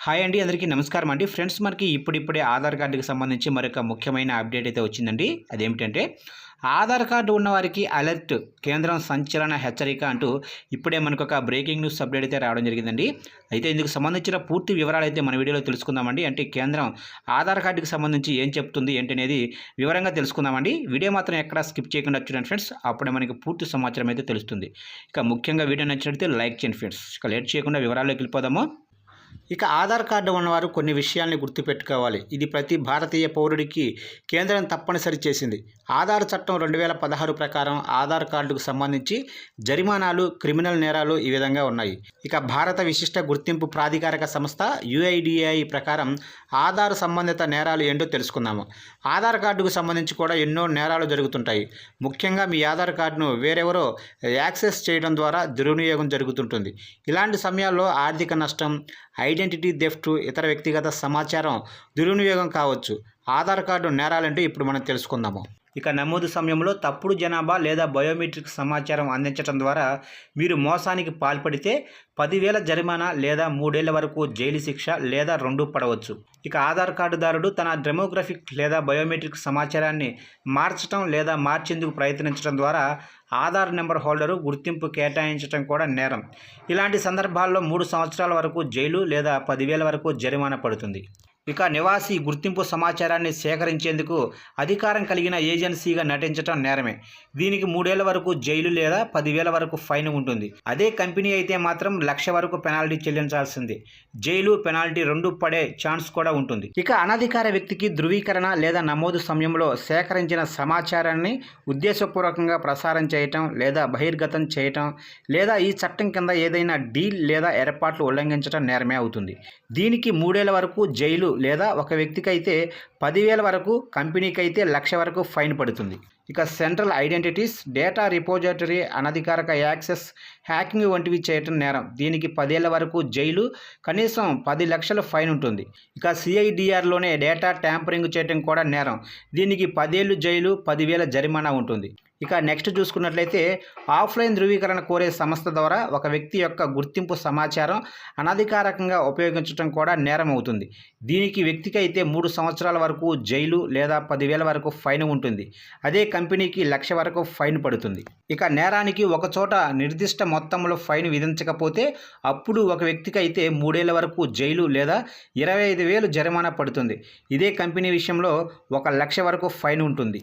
Hi అండి, అందరికీ నమస్కారం అండి. ఫ్రెండ్స్, మనకి ఇప్పుడిప్పుడే ఆధార్ కార్డుకి సంబంధించి మరొక ముఖ్యమైన అప్డేట్ అయితే వచ్చిందండి. అదేమిటంటే ఆధార్ కార్డు ఉన్నవారికి అలర్ట్, కేంద్రం సంచలన హెచ్చరిక అంటూ ఇప్పుడే మనకు ఒక బ్రేకింగ్ న్యూస్ అప్డేట్ అయితే రావడం జరిగిందండి. అయితే ఇందుకు సంబంధించిన పూర్తి వివరాలు అయితే మన వీడియోలో తెలుసుకుందామండి. అంటే కేంద్రం ఆధార్ కార్డుకి సంబంధించి ఏం చెప్తుంది ఏంటనేది వివరంగా తెలుసుకుందామండి. వీడియో మాత్రం ఎక్కడా స్కిప్ చేయకుండా చూడండి ఫ్రెండ్స్, అప్పుడే మనకి పూర్తి సమాచారం అయితే తెలుస్తుంది. ఇక ముఖ్యంగా వీడియో నచ్చినట్లయితే లైక్ చేయండి ఫ్రెండ్స్. ఇక లేట్ చేయకుండా వివరాల్లోకి వెళ్ళిపోదాము. ఇక ఆధార్ కార్డు ఉన్నవారు కొన్ని విషయాల్ని గుర్తుపెట్టుకోవాలి. ఇది ప్రతి భారతీయ పౌరుడికి కేంద్రం తప్పనిసరి చేసింది. ఆధార్ చట్టం 2016 ప్రకారం ఆధార్ కార్డుకు సంబంధించి జరిమానాలు, క్రిమినల్ నేరాలు ఈ విధంగా ఉన్నాయి. ఇక భారత విశిష్ట గుర్తింపు ప్రాధికారక సంస్థ UIDAI ప్రకారం ఆధార్ సంబంధిత నేరాలు ఏంటో తెలుసుకుందాము. ఆధార్ కార్డుకు సంబంధించి కూడా ఎన్నో నేరాలు జరుగుతుంటాయి. ముఖ్యంగా మీ ఆధార్ కార్డును వేరెవరో యాక్సెస్ చేయడం ద్వారా దుర్వినియోగం జరుగుతుంటుంది. ఇలాంటి సమయాల్లో ఆర్థిక నష్టం, ఐడెంటిటీ థెఫ్ట్, ఇతర వ్యక్తిగత సమాచారం దుర్వినియోగం కావచ్చు. ఆధార్ కార్డు నేరాలంటే ఇప్పుడు మనం తెలుసుకుందాము. ఇక నమోదు సమయంలో తప్పుడు జనాభా లేదా బయోమెట్రిక్ సమాచారం అందించడం ద్వారా మీరు మోసానికి పాల్పడితే 10,000 జరిమానా లేదా 3 ఏళ్ల వరకు జైలు శిక్ష లేదా 2 పడవచ్చు. ఇక ఆధార్ కార్డుదారుడు తన డెమోగ్రఫిక్ లేదా బయోమెట్రిక్ సమాచారాన్ని మార్చడం లేదా మార్చేందుకు ప్రయత్నించడం ద్వారా ఆధార్ నెంబర్ హోల్డరు గుర్తింపు కేటాయించడం కూడా నేరం. ఇలాంటి సందర్భాల్లో 3 సంవత్సరాల వరకు జైలు లేదా 10,000 వరకు జరిమానా పడుతుంది. ఇక నివాసి గుర్తింపు సమాచారాన్ని సేకరించేందుకు అధికారం కలిగిన ఏజెన్సీగా నటించడం నేరమే. దీనికి 3 ఏళ్ల వరకు జైలు లేదా 10,000 వరకు ఫైన్ ఉంటుంది. అదే కంపెనీ అయితే మాత్రం 1,00,000 వరకు పెనాల్టీ చెల్లించాల్సింది. జైలు, పెనాల్టీ 2 పడే ఛాన్స్ కూడా ఉంటుంది. ఇక అనధికార వ్యక్తికి ధృవీకరణ లేదా నమోదు సమయంలో సేకరించిన సమాచారాన్ని ఉద్దేశపూర్వకంగా ప్రసారం చేయటం లేదా బహిర్గతం చేయటం లేదా ఈ చట్టం కింద ఏదైనా డీల్ లేదా ఏర్పాట్లు ఉల్లంఘించడం నేరమే అవుతుంది. దీనికి 3 ఏళ్ల వరకు జైలు లేదా ఒక వ్యక్తికి అయితే 10,000 వరకు, కంపెనీకి అయితే 1,00,000 వరకు ఫైన్ పడుతుంది. ఇక సెంట్రల్ ఐడెంటిటీస్, డేటా రిపోజిటరీ అనధికారిక యాక్సెస్, హ్యాకింగ్ వంటివి చేయటం నేరం. దీనికి 10 ఏళ్ల వరకు జైలు, కనీసం 10 లక్షల ఫైన్ ఉంటుంది. ఇక CIDRలోనే డేటా ట్యాంపరింగ్ చేయటం కూడా నేరం. దీనికి 10 ఏళ్ళు జైలు, 10,000 జరిమానా ఉంటుంది. ఇక నెక్స్ట్ చూసుకున్నట్లయితే ఆఫ్లైన్ ధృవీకరణ కోరే సంస్థ ద్వారా ఒక వ్యక్తి యొక్క గుర్తింపు సమాచారం అనధికారికంగా ఉపయోగించడం కూడా నేరం అవుతుంది. దీనికి వ్యక్తికి అయితే 3 సంవత్సరాల వరకు జైలు లేదా 10,000 వరకు ఫైన్ ఉంటుంది. అదే కంపెనీకి 1,00,000 వరకు ఫైన్ పడుతుంది. ఇక నేరానికి ఒక చోట నిర్దిష్ట మొత్తంలో ఫైన్ విధించకపోతే అప్పుడు ఒక వ్యక్తికి అయితే 3 ఏళ్ల వరకు జైలు లేదా 25,000 జరిమానా పడుతుంది. ఇదే కంపెనీ విషయంలో 1,00,000 వరకు ఫైన్ ఉంటుంది.